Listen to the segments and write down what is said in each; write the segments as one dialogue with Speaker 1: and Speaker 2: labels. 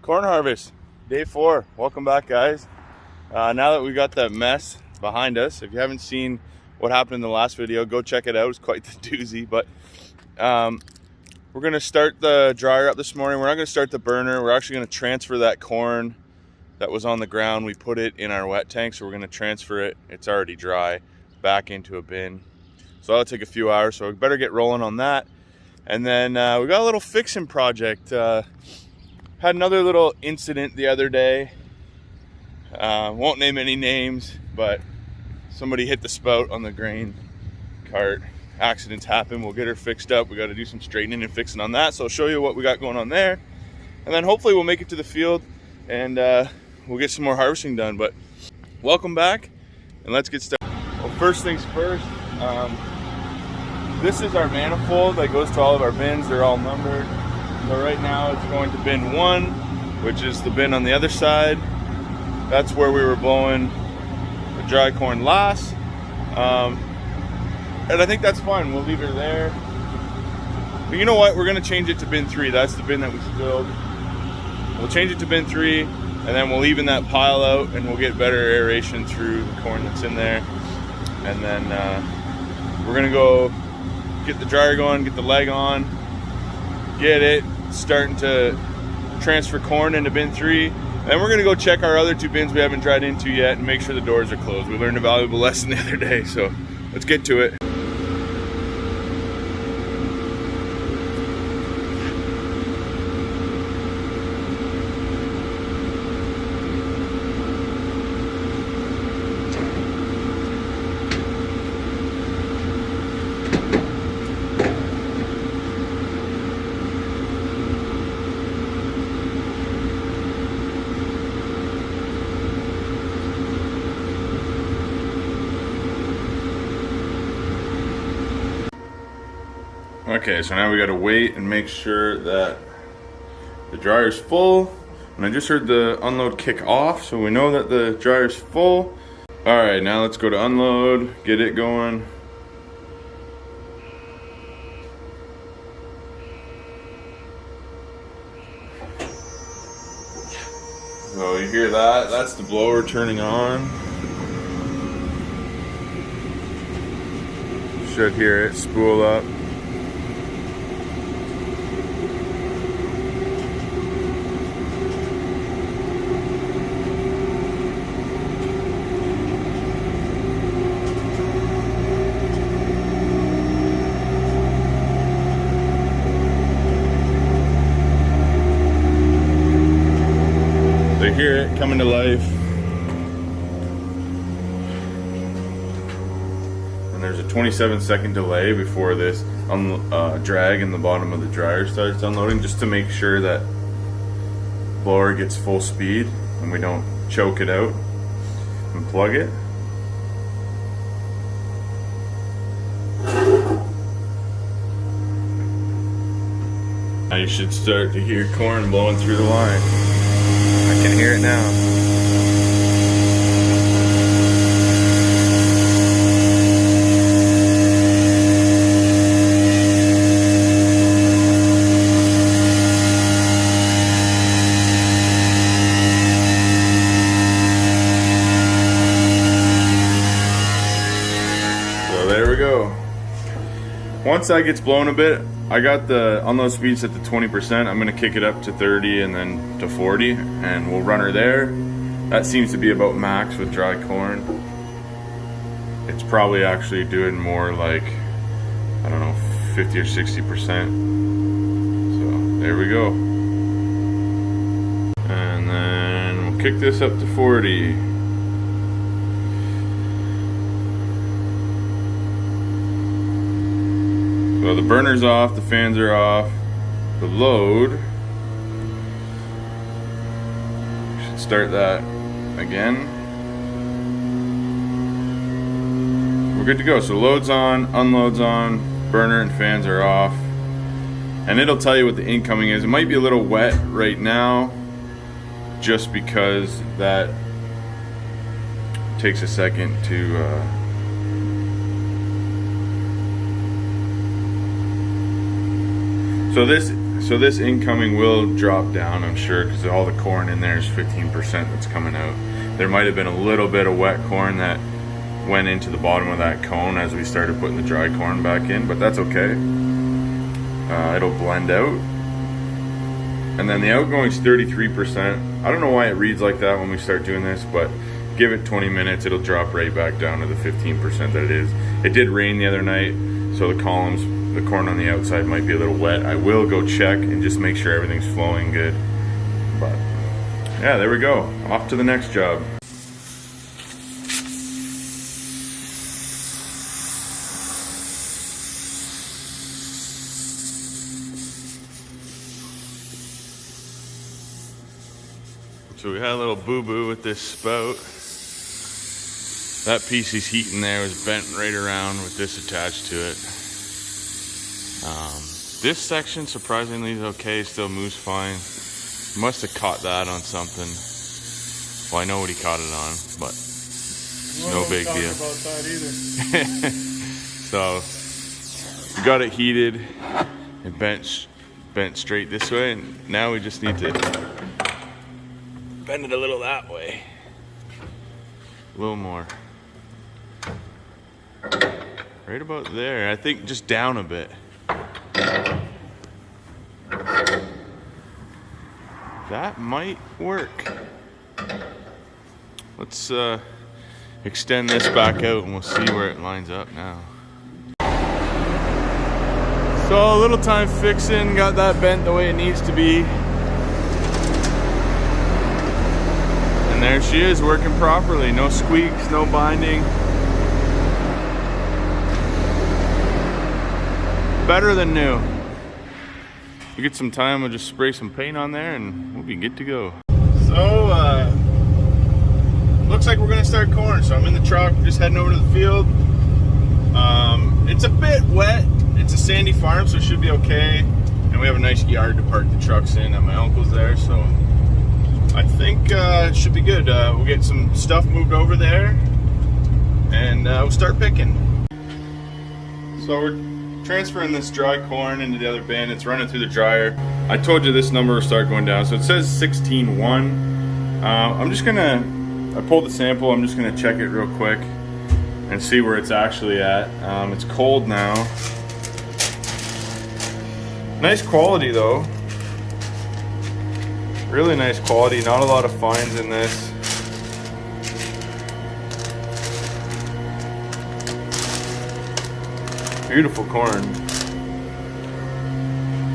Speaker 1: Corn harvest, day 4. Welcome back, guys. Now that we got that mess behind us, if you haven't seen what happened in the last video, go check it out. It's quite the doozy. But we're gonna start the dryer up this morning. We're not gonna start the burner. We're actually gonna transfer that corn that was on the ground. We put it in our wet tank, so we're gonna transfer it. It's already dry, back into a bin. So that'll take a few hours. So we better get rolling on that. And then we got a little fixing project. Had another little incident the other day. Won't name any names, but somebody hit the spout on the grain cart. Accidents happen. We'll get her fixed up. We got to do some straightening and fixing on that. So I'll show you what we got going on there. And then hopefully we'll make it to the field and we'll get some more harvesting done. But welcome back and let's get started. Well, first things first, this is our manifold that goes to all of our bins. They're all numbered. So right now it's going to bin 1, which is the bin on the other side. That's where we were blowing the dry corn last. And I think that's fine. We'll leave her there. But you know what? We're going to change it to bin 3. That's the bin that we spilled. We'll change it to bin 3, and then we'll even that pile out, and we'll get better aeration through the corn that's in there. And then we're going to go get the dryer going, get the leg on, get it starting to transfer corn into bin 3. And we're gonna go check our other 2 bins we haven't dried into yet and make sure the doors are closed. We learned a valuable lesson the other day, so let's get to it. Okay, so now we gotta wait and make sure that the dryer's full. And I just heard the unload kick off, so we know that the dryer's full. All right, now let's go to unload, get it going. So you hear that? That's the blower turning on. Should hear it spool up. Hear it coming to life, and there's a 27-second delay before this drag in the bottom of the dryer starts unloading, just to make sure that blower gets full speed and we don't choke it out and plug it. Now you should start to hear corn blowing through the line. I can hear it now. So there we go. Once that gets blown a bit, I got the unload speed set to 20%. I'm gonna kick it up to 30 and then to 40, and we'll run her there. That seems to be about max with dry corn. It's probably actually doing more like, I don't know, 50 or 60%. So there we go. And then we'll kick this up to 40. So the burner's off, the fans are off, the load. Should start that again. We're good to go. So load's on, unload's on, burner and fans are off. And it'll tell you what the incoming is. It might be a little wet right now, just because that takes a second to so So this incoming will drop down, I'm sure, because all the corn in there is 15% that's coming out. There might have been a little bit of wet corn that went into the bottom of that cone as we started putting the dry corn back in, but that's okay. It'll blend out. And then the outgoing's 33%. I don't know why it reads like that when we start doing this, but give it 20 minutes, it'll drop right back down to the 15% that it is. It did rain the other night, so the columns, the corn on the outside might be a little wet. I will go check and just make sure everything's flowing good. But yeah, there we go. Off to the next job. So we had a little boo-boo with this spout. That piece he's heating there was bent right around with this attached to it. This section surprisingly is okay, still moves fine. Must have caught that on something. Well, I know what he caught it on, but it's no big deal. About that either. So we got it heated and bent straight this way, and now we just need to bend it a little that way. A little more. Right about there. I think just down a bit. That might work. Let's extend this back out and we'll see where it lines up now. So a little time fixing, got that bent the way it needs to be. And there she is, working properly. No squeaks, no binding. Better than new. You get some time, we'll just spray some paint on there and we'll be good to go. So, looks like we're gonna start corn. So I'm in the truck, just heading over to the field. It's a bit wet. It's a sandy farm, so it should be okay. And we have a nice yard to park the trucks in at my uncle's there, so I think it should be good. We'll get some stuff moved over there and we'll start picking. So we're transferring this dry corn into the other bin. It's running through the dryer. I told you this number will start going down. So it says 16.1. I pulled the sample. I'm just gonna check it real quick and see where it's actually at. It's cold now. Nice quality though. Really nice quality, not a lot of fines in this. Beautiful corn.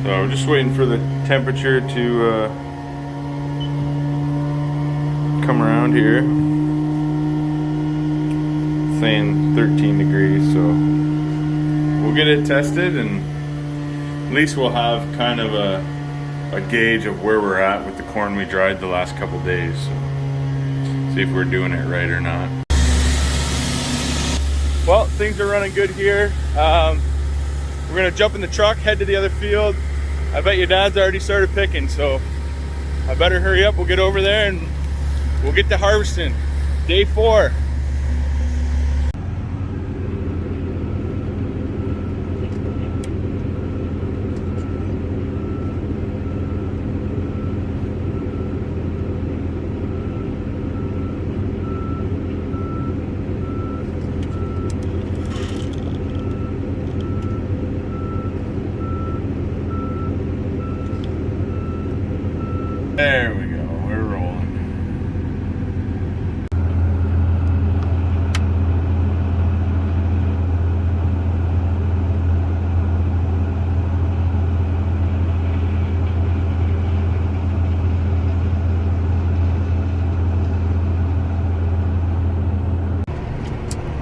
Speaker 1: So we're just waiting for the temperature to come around here. It's saying 13 degrees, so we'll get it tested and at least we'll have kind of a gauge of where we're at with the corn we dried the last couple days. So see if we're doing it right or not. Well, things are running good here. We're gonna jump in the truck, head to the other field. I bet your dad's already started picking, so I better hurry up. We'll get over there and we'll get to harvesting. Day 4. There we go, we're rolling.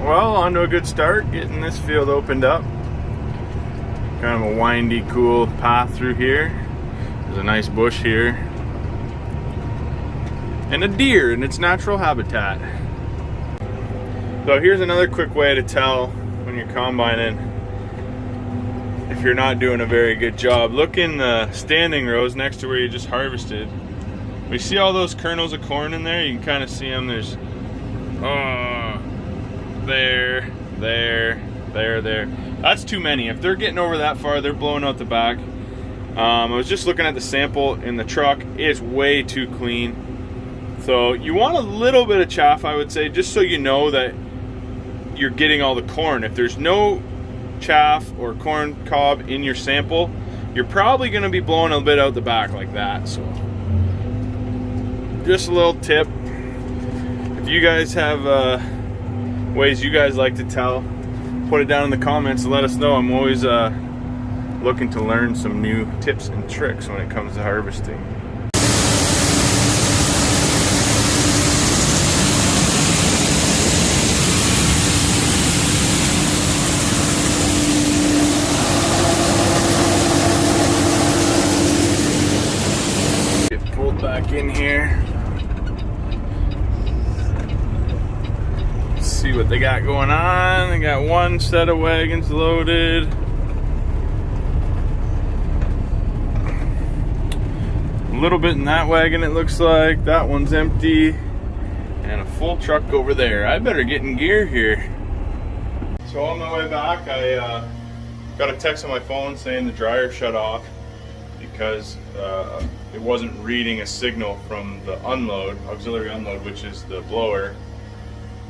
Speaker 1: Well, on to a good start, getting this field opened up. Kind of a windy, cool path through here. There's a nice bush here. And a deer in its natural habitat. So here's another quick way to tell when you're combining if you're not doing a very good job. Look in the standing rows next to where you just harvested. We see all those kernels of corn in there. You can kind of see them. There's there. That's too many. If they're getting over that far, they're blowing out the back. I was just looking at the sample in the truck. It's way too clean. So you want a little bit of chaff, I would say, just so you know that you're getting all the corn. If there's no chaff or corn cob in your sample, you're probably going to be blowing a bit out the back like that. So just a little tip. If you guys have ways you guys like to tell, put it down in the comments and let us know. I'm always looking to learn some new tips and tricks when it comes to harvesting. Get pulled back in here. See what they got going on. They got one set of wagons loaded. A little bit in that wagon, it looks like. That one's empty. And a full truck over there. I better get in gear here. So on my way back, I got a text on my phone saying the dryer shut off because it wasn't reading a signal from the unload, auxiliary unload, which is the blower.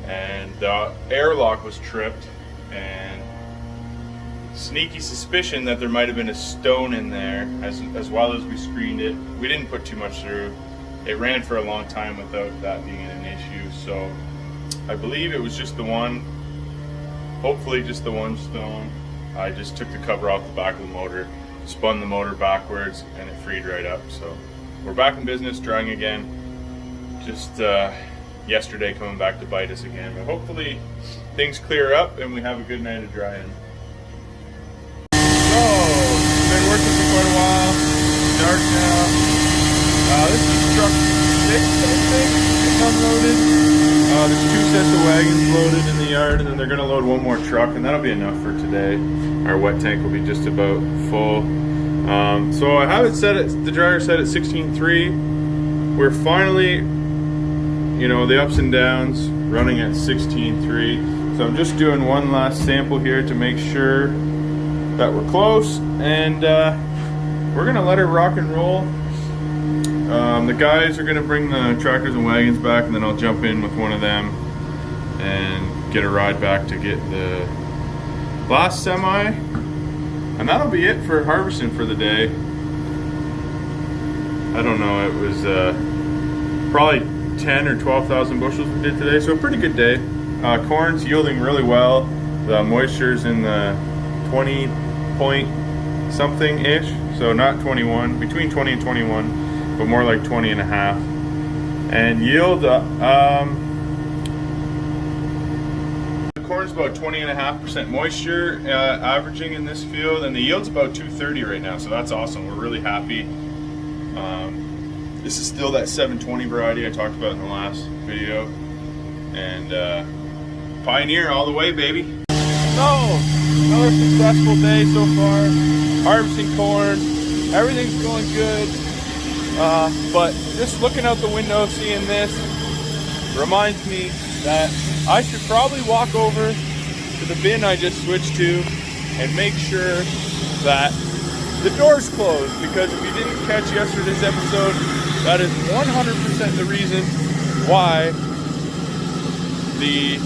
Speaker 1: And the airlock was tripped, and sneaky suspicion that there might have been a stone in there as well as we screened it. We didn't put too much through. It ran for a long time without that being an issue, so I believe it was just the one, hopefully just the one stone. I just took the cover off the back of the motor, spun the motor backwards, and it freed right up. So we're back in business, drying again. Just yesterday coming back to bite us again, but hopefully things clear up and we have a good night of drying. So been working for quite a while. It's dark now. This is truck 6, I think. It's unloaded. There's 2 sets of wagons loaded in the yard, and then they're gonna load one more truck, and that'll be enough for today. Our wet tank will be just about full. So I have it set at, the dryer set at 16.3. We're finally, you know, the ups and downs, running at 16.3. So I'm just doing one last sample here to make sure that we're close, and we're gonna let her rock and roll. The guys are gonna bring the tractors and wagons back, and then I'll jump in with one of them and get a ride back to get the last semi, and that'll be it for harvesting for the day. I don't know, it was probably 10 or 12,000 bushels we did today, so a pretty good day. Corn's yielding really well. The moisture's in the 20 point something ish, so not 21, between 20 and 21, but more like 20 and a half. And yield, the corn's about 20.5% moisture averaging in this field, and the yield's about 230 right now, so that's awesome. We're really happy. This is still that 720 variety I talked about in the last video, and Pioneer all the way, baby. So, another successful day so far. Harvesting corn, everything's going good. But just looking out the window, seeing this, reminds me that I should probably walk over to the bin I just switched to and make sure that the door's closed, because if you didn't catch yesterday's episode, that is 100% the reason why the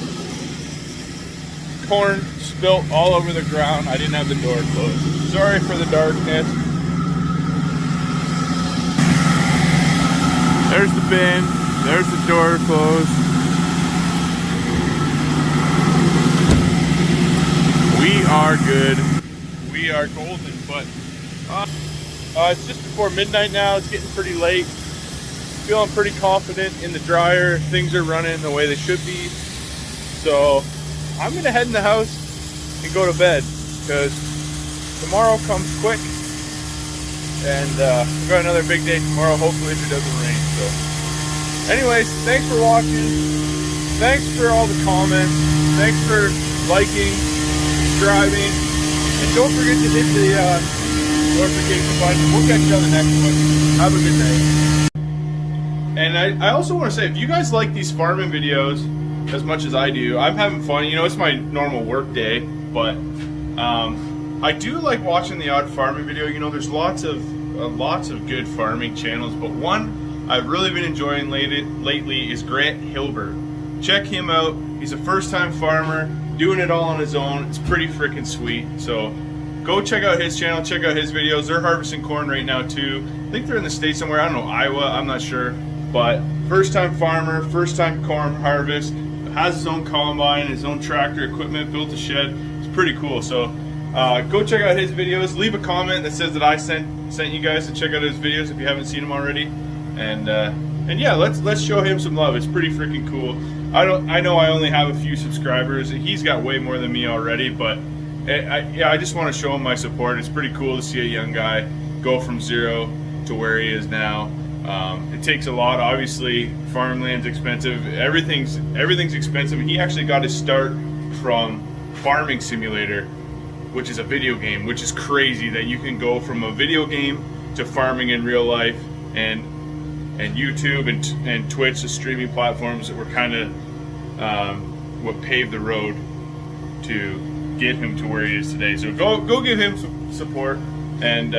Speaker 1: corn spilt all over the ground. I didn't have the door closed. Sorry for the darkness. There's the bin. There's the door closed. We are good. We are golden, but it's just before midnight now. It's getting pretty late. Feeling pretty confident in the dryer. Things are running the way they should be. So I'm gonna head in the house and go to bed, because tomorrow comes quick, and we've got another big day tomorrow, hopefully, if it doesn't rain. So anyways, thanks for watching. Thanks for all the comments. Thanks for liking, subscribing, and don't forget to hit the notification button. We'll catch you on the next one. Have a good night. And I also want to say, if you guys like these farming videos as much as I do, I'm having fun. You know, it's my normal work day, but I'm I do like watching the odd farming video. You know, there's lots of good farming channels, but one I've really been enjoying lately is Grant Hilbert. Check him out. He's a first-time farmer, doing it all on his own. It's pretty freaking sweet. So go check out his channel, check out his videos. They're harvesting corn right now too. I think they're in the States somewhere. I don't know, Iowa, I'm not sure. But first-time farmer, first-time corn harvest, has his own combine, his own tractor equipment, built a shed. It's pretty cool. So go check out his videos. Leave a comment that says that I sent you guys to check out his videos if you haven't seen them already. And yeah, let's show him some love. It's pretty freaking cool. I know I only have a few subscribers. He's got way more than me already, but I just want to show him my support. It's pretty cool to see a young guy go from zero to where he is now. It takes a lot. Obviously, farmland's expensive. Everything's expensive. He actually got his start from Farming Simulator, which is a video game, which is crazy that you can go from a video game to farming in real life. And YouTube and Twitch, the streaming platforms that were kind of what paved the road to get him to where he is today. So go give him some support and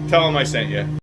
Speaker 1: tell him I sent you.